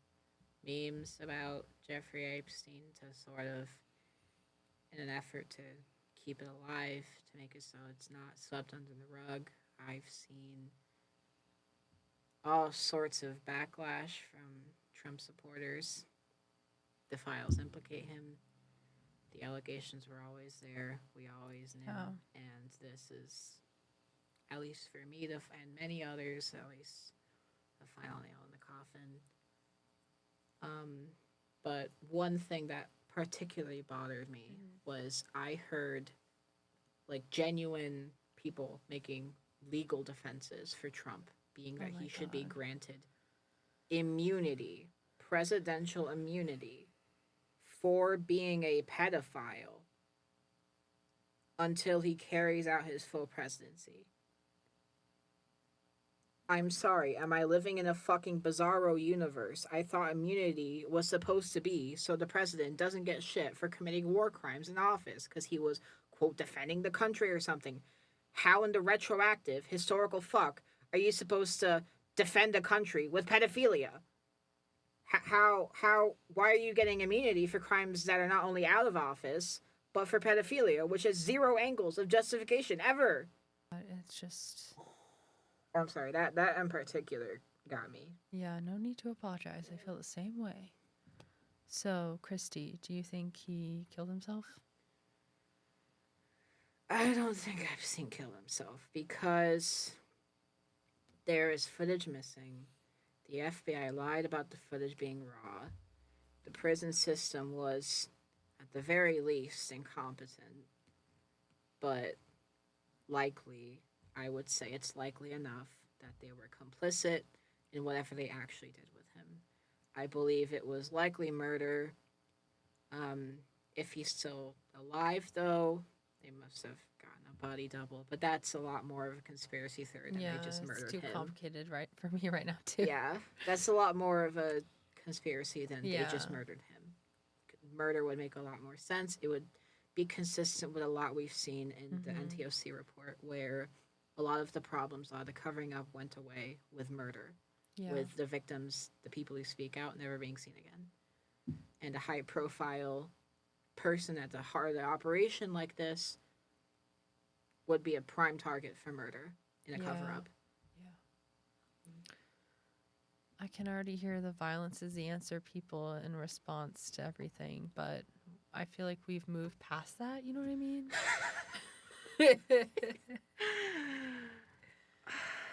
S1: memes about Jeffrey Epstein to sort of, in an effort to keep it alive, to make it so it's not swept under the rug. I've seen all sorts of backlash from Trump supporters. The files implicate him. The allegations were always there. We always knew.
S2: Oh.
S1: And this is, at least for me and many others, at least the final nail in the coffin. But one thing that particularly bothered me was I heard like genuine people making legal defenses for Trump, being that he should be granted immunity, presidential immunity, for being a pedophile until he carries out his full presidency. I'm sorry, am I living in a fucking bizarro universe? I thought immunity was supposed to be so the president doesn't get shit for committing war crimes in office because he was, quote, defending the country or something. How in the retroactive, historical fuck are you supposed to defend a country with pedophilia? Why are you getting immunity for crimes that are not only out of office, but for pedophilia, which has zero angles of justification ever?
S2: It's just.
S1: I'm sorry, that in particular got me.
S2: Yeah, no need to apologize. I feel the same way. So, Christy, do you think he killed himself?
S1: I don't think Epstein killed himself because there is footage missing. The FBI lied about the footage being raw. The prison system was, at the very least, incompetent. But likely, I would say it's likely enough that they were complicit in whatever they actually did with him. I believe it was likely murder. If he's still alive, though, they must have gotten a body double. But that's a lot more of a conspiracy theory than they just murdered him.
S2: It's too complicated, right, for me right now too.
S1: Yeah, that's a lot more of a conspiracy than they just murdered him. Murder would make a lot more sense. It would be consistent with a lot we've seen in the NTOC report, where a lot of the problems, a lot of the covering up went away with murder, with the victims, the people who speak out, never being seen again. And a high-profile person at the heart of the operation like this would be a prime target for murder in a cover-up.
S2: I can already hear the violence is the answer people in response to everything, but I feel like we've moved past that, you know what I mean?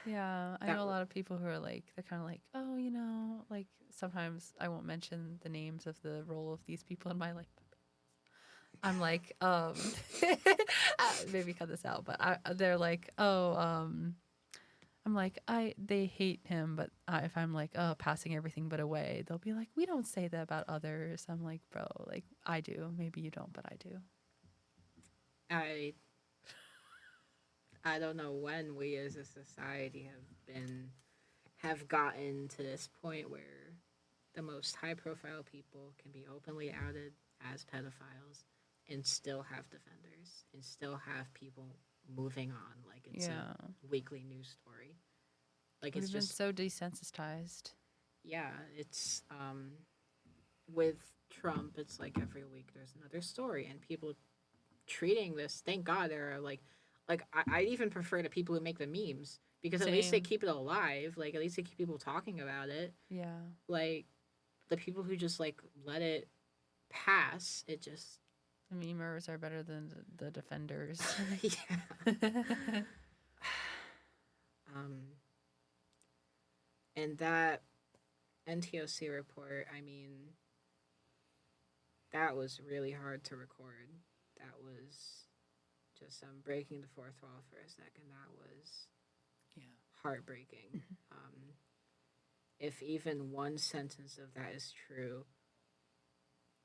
S2: Yeah, I know a lot of people who are like, they're kind of like, oh, you know, like sometimes I won't mention the names of the role of these people in my life. I'm like, maybe cut this out, but they're like, oh, I'm like, they hate him, but if I'm like, oh, passing everything but away, they'll be like, we don't say that about others. I'm like, bro, like I do. Maybe you don't, but I do.
S1: I don't know when we as a society have gotten to this point where the most high profile people can be openly outed as pedophiles and still have defenders and still have people moving on like it's a weekly news story. Like
S2: we've been so desensitized.
S1: Yeah, it's with Trump, it's like every week there's another story and people treating this. Thank God there are like Like I'd even prefer the people who make the memes because at least they
S2: Same.
S1: keep it alive. Like at least they keep people talking about it.
S2: Yeah.
S1: Like the people who just like let it pass, it just
S2: The memers are better than the defenders.
S1: yeah. Um, and that NTOC report, I mean, that was really hard to record. That was just breaking the fourth wall for a second. That was
S2: Yeah.
S1: heartbreaking. Um, if even one sentence of that is true,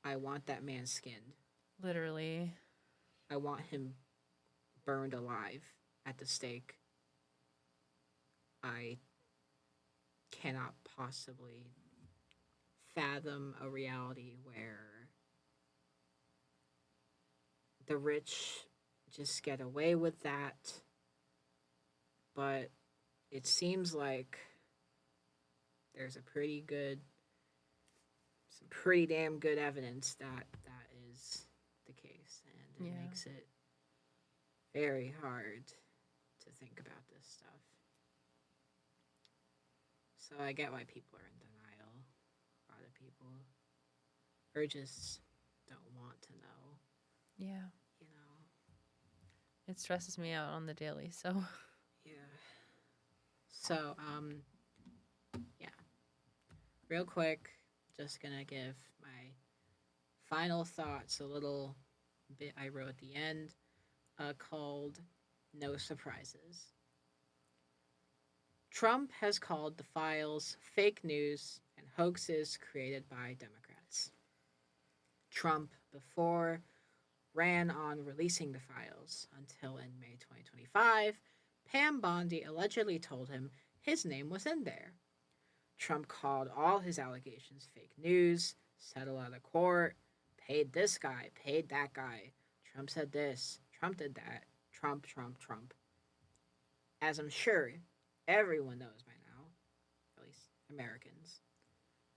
S1: I want that man skinned.
S2: Literally.
S1: I want him burned alive at the stake. I cannot possibly fathom a reality where the rich just get away with that. But it seems like there's some pretty damn good evidence that that is the case. And it
S2: Yeah.
S1: makes it very hard to think about this stuff. So I get why people are in denial. A lot of people or just don't want to know,
S2: Yeah.
S1: you know.
S2: It stresses me out on the daily. So,
S1: Yeah. So, yeah. Real quick, just gonna give my final thoughts, a little bit I wrote at the end, called No Surprises. Trump has called the files fake news and hoaxes created by Democrats. Trump, before, ran on releasing the files until in May 2025, Pam Bondi allegedly told him his name was in there. Trump called all his allegations fake news, settled out of court, paid this guy, paid that guy. Trump said this, Trump did that. Trump, Trump, Trump. As I'm sure everyone knows by now, at least Americans,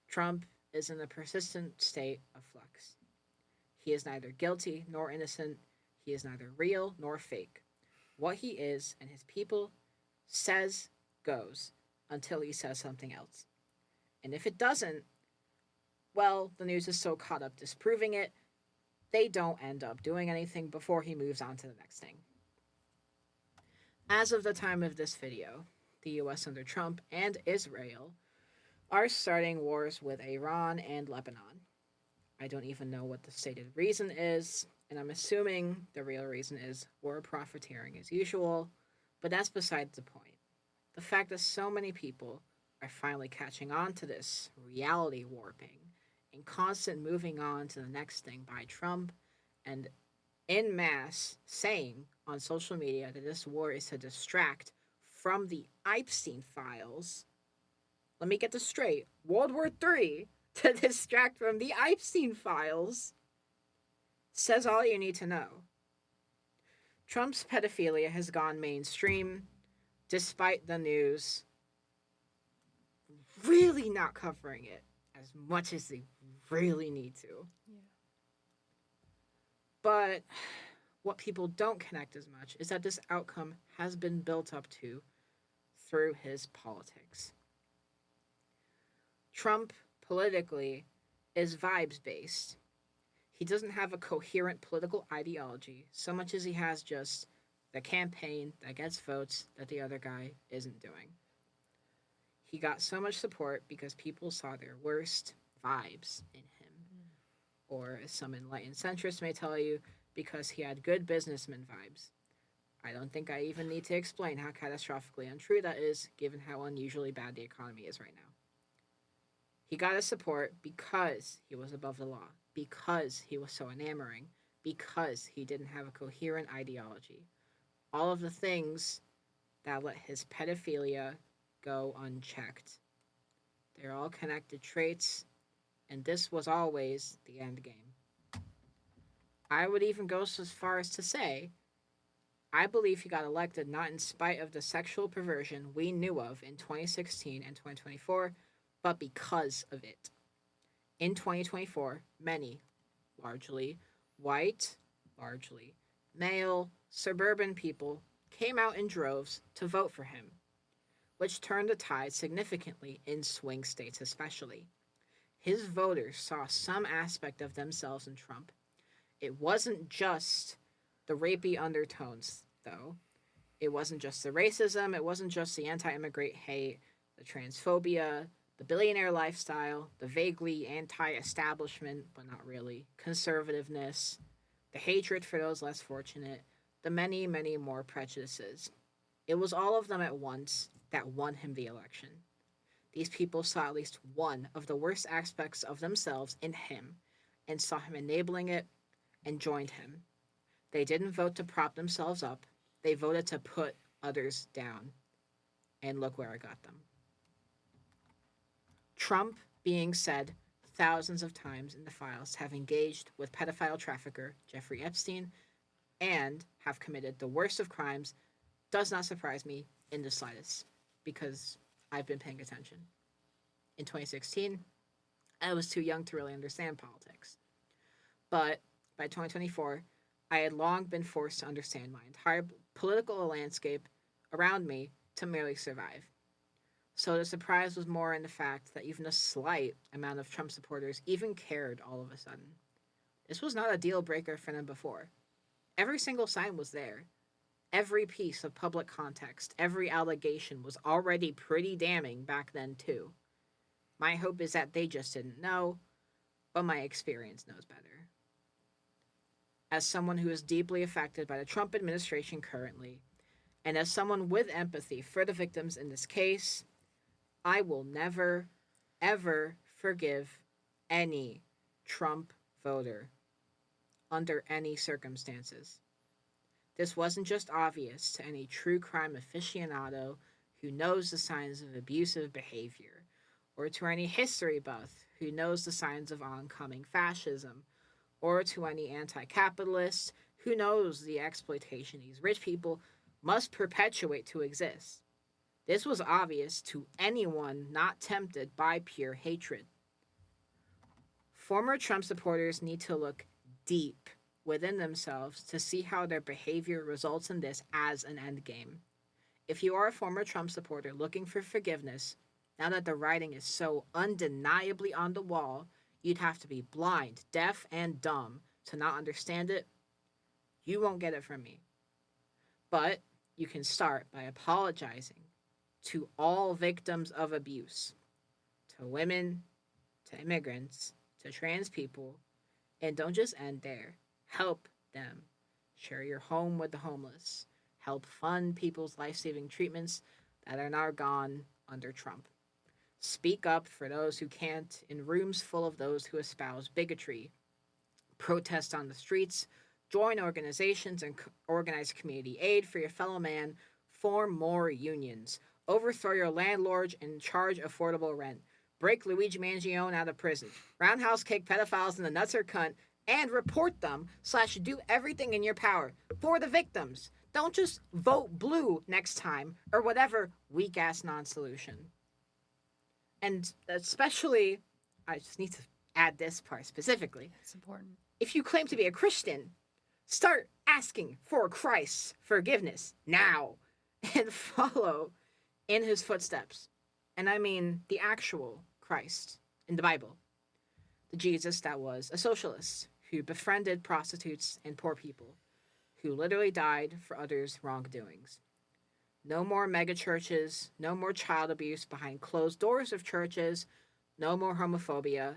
S1: Trump is in a persistent state of flux. He is neither guilty nor innocent. He is neither real nor fake. What he is and his people says goes until he says something else. And if it doesn't, well, the news is so caught up disproving it, they don't end up doing anything before he moves on to the next thing. As of the time of this video, the US under Trump and Israel are starting wars with Iran and Lebanon. I don't even know what the stated reason is, and I'm assuming the real reason is war profiteering as usual, but that's beside the point. The fact that so many people are finally catching on to this reality warping and constant moving on to the next thing by Trump and en masse saying on social media that this war is to distract from the Epstein files. Let me get this straight. World War III to distract from the Epstein files says all you need to know. Trump's pedophilia has gone mainstream despite the news really not covering it as much as they really need to.
S2: yeah.
S1: But what people don't connect as much is that this outcome has been built up to through his politics. Trump politically is vibes based. He doesn't have a coherent political ideology so much as he has just the campaign that gets votes that the other guy isn't doing. He got so much support because people saw their worst vibes in him. Or, as some enlightened centrists may tell you, because he had good businessman vibes. I don't think I even need to explain how catastrophically untrue that is, given how unusually bad the economy is right now. He got his support because he was above the law, because he was so enamoring, because he didn't have a coherent ideology. All of the things that let his pedophilia go unchecked. They're all connected traits, and this was always the end game. I would even go so far as to say I believe he got elected not in spite of the sexual perversion we knew of in 2016 and 2024, but because of it. In 2024, many, largely white, largely male, suburban people came out in droves to vote for him, which turned the tide significantly in swing states, especially. His voters saw some aspect of themselves in Trump. It wasn't just the rapey undertones, though. It wasn't just the racism, it wasn't just the anti immigrant hate, the transphobia, the billionaire lifestyle, the vaguely anti establishment, but not really, conservativeness, the hatred for those less fortunate, the many, many more prejudices. It was all of them at once that won him the election. These people saw at least one of the worst aspects of themselves in him and saw him enabling it and joined him. They didn't vote to prop themselves up, they voted to put others down. And look where it got them. Trump being said thousands of times in the files to have engaged with pedophile trafficker Jeffrey Epstein and have committed the worst of crimes does not surprise me in the slightest because I've been paying attention. In 2016, I was too young to really understand politics. But by 2024, I had long been forced to understand my entire political landscape around me to merely survive. So the surprise was more in the fact that even a slight amount of Trump supporters even cared all of a sudden. This was not a deal breaker for them before. Every single sign was there. Every piece of public context, every allegation was already pretty damning back then, too. My hope is that they just didn't know, but my experience knows better. As someone who is deeply affected by the Trump administration currently, and as someone with empathy for the victims in this case, I will never, ever forgive any Trump voter under any circumstances. This wasn't just obvious to any true crime aficionado who knows the signs of abusive behavior, or to any history buff who knows the signs of oncoming fascism, or to any anti capitalist who knows the exploitation these rich people must perpetuate to exist. This was obvious to anyone not tempted by pure hatred. Former Trump supporters need to look deep within themselves to see how their behavior results in this as an endgame. If you are a former Trump supporter looking for forgiveness, now that the writing is so undeniably on the wall, you'd have to be blind, deaf, and dumb to not understand it. You won't get it from me. But you can start by apologizing to all victims of abuse, to women, to immigrants, to trans people, and don't just end there. Help them. Share your home with the homeless. Help fund people's life saving treatments that are now gone under Trump. Speak up for those who can't in rooms full of those who espouse bigotry. Protest on the streets. Join organizations and organize community aid for your fellow man. Form more unions. Overthrow your landlords and charge affordable rent. Break Luigi Mangione out of prison. Roundhouse kick pedophiles in the nuts or cunt and report them / do everything in your power for the victims. Don't just vote blue next time or whatever weak ass non-solution. And especially, I just need to add this part specifically.
S2: It's important.
S1: If you claim to be a Christian, start asking for Christ's forgiveness now and follow in his footsteps. And I mean the actual Christ in the Bible. The Jesus that was a socialist who befriended prostitutes and poor people, who literally died for others' wrongdoings. No more megachurches, no more child abuse behind closed doors of churches, no more homophobia.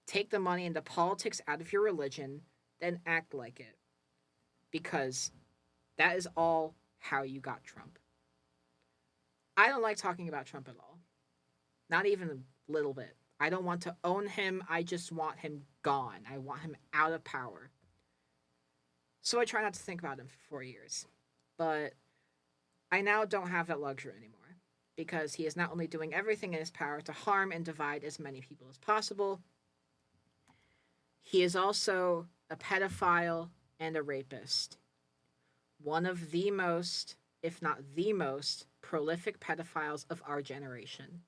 S1: Take the money and the politics out of your religion, then act like it. Because that is all how you got Trump. I don't like talking about Trump at all. Not even a little bit. I don't want to own him. I just want him gone. I want him out of power. So I try not to think about him for 4 years. But I now don't have that luxury anymore. Because he is not only doing everything in his power to harm and divide as many people as possible, he is also a pedophile and a rapist. One of the most, if not the most, prolific pedophiles of our generation.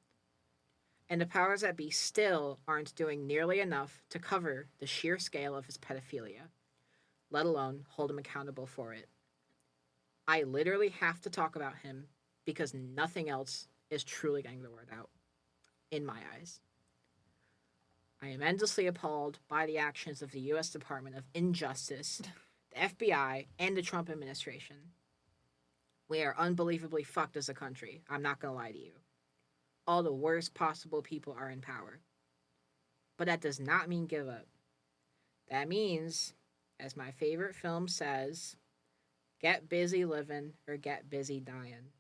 S1: And the powers that be still aren't doing nearly enough to cover the sheer scale of his pedophilia, let alone hold him accountable for it. I literally have to talk about him because nothing else is truly getting the word out, in my eyes. I am endlessly appalled by the actions of the U.S. Department of Injustice, the FBI, and the Trump administration. We are unbelievably fucked as a country. I'm not going to lie to you. All the worst possible people are in power. But that does not mean give up. That means, as my favorite film says, get busy living or get busy dying.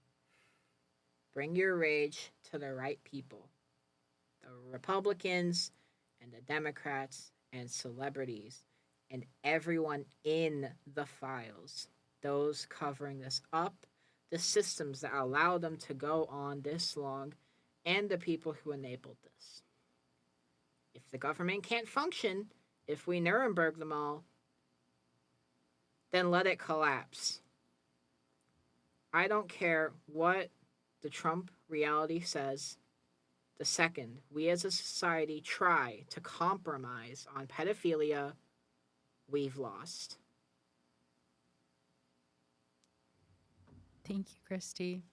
S1: Bring your rage to the right people. The Republicans and the Democrats and celebrities and everyone in the files. Those covering this up, the systems that allow them to go on this long, and the people who enabled this. If the government can't function, if we Nuremberg them all, then let it collapse. I don't care what the Trump reality says. The second we as a society try to compromise on pedophilia, we've lost.
S2: Thank you, Christy.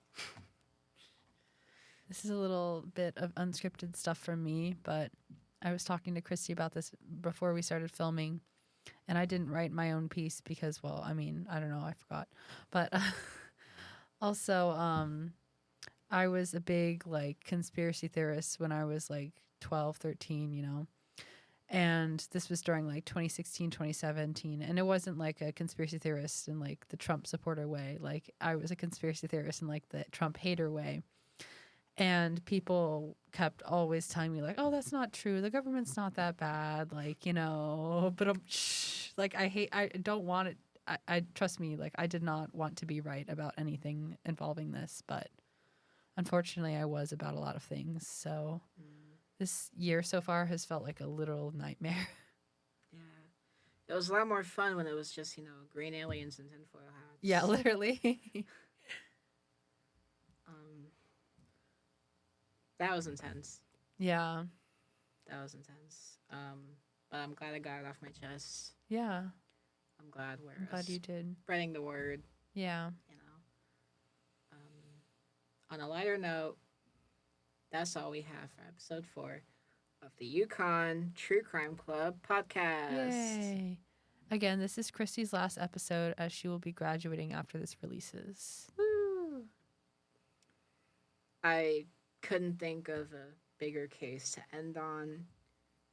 S2: This is a little bit of unscripted stuff from me, but I was talking to Christy about this before we started filming, and I didn't write my own piece because, well, I mean, I don't know, I forgot. But also, I was a big, like, conspiracy theorist when I was, like, 12, 13, you know. And this was during, like, 2016, 2017. And it wasn't, like, a conspiracy theorist in, like, the Trump supporter way. Like, I was a conspiracy theorist in, like, the Trump hater way. And people kept always telling me, like, oh, that's not true. The government's not that bad. Like, you know, but like, I don't want it. I trust me, like, I did not want to be right about anything involving this. But unfortunately, I was about a lot of things. So this year so far has felt like a literal nightmare.
S1: Yeah. It was a lot more fun when it was just, you know, green aliens and tinfoil hats.
S2: Yeah, literally.
S1: That was intense.
S2: Yeah.
S1: That was intense. But I'm glad I got it off my chest.
S2: Yeah.
S1: I'm glad
S2: I'm glad you did.
S1: spreading the word.
S2: Yeah.
S1: You know. On a lighter note, that's all we have for episode 4 of the UConn True Crime Club podcast.
S2: Yay. Again, this is Christy's last episode as she will be graduating after this releases.
S1: Woo! I couldn't think of a bigger case to end on.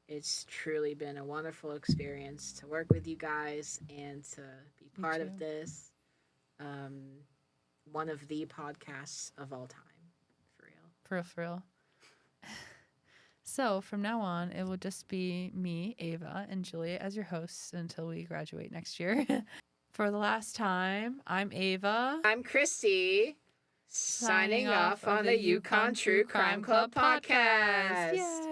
S1: It's truly been a wonderful experience to work with you guys and to be part of this. One of the podcasts of all time. For real.
S2: For real. So from now on, it will just be me, Ava, and Julia as your hosts until we graduate next year. For the last time, I'm Ava.
S1: I'm Christy. Signing off on the UConn True Crime Club podcast.
S2: Yay!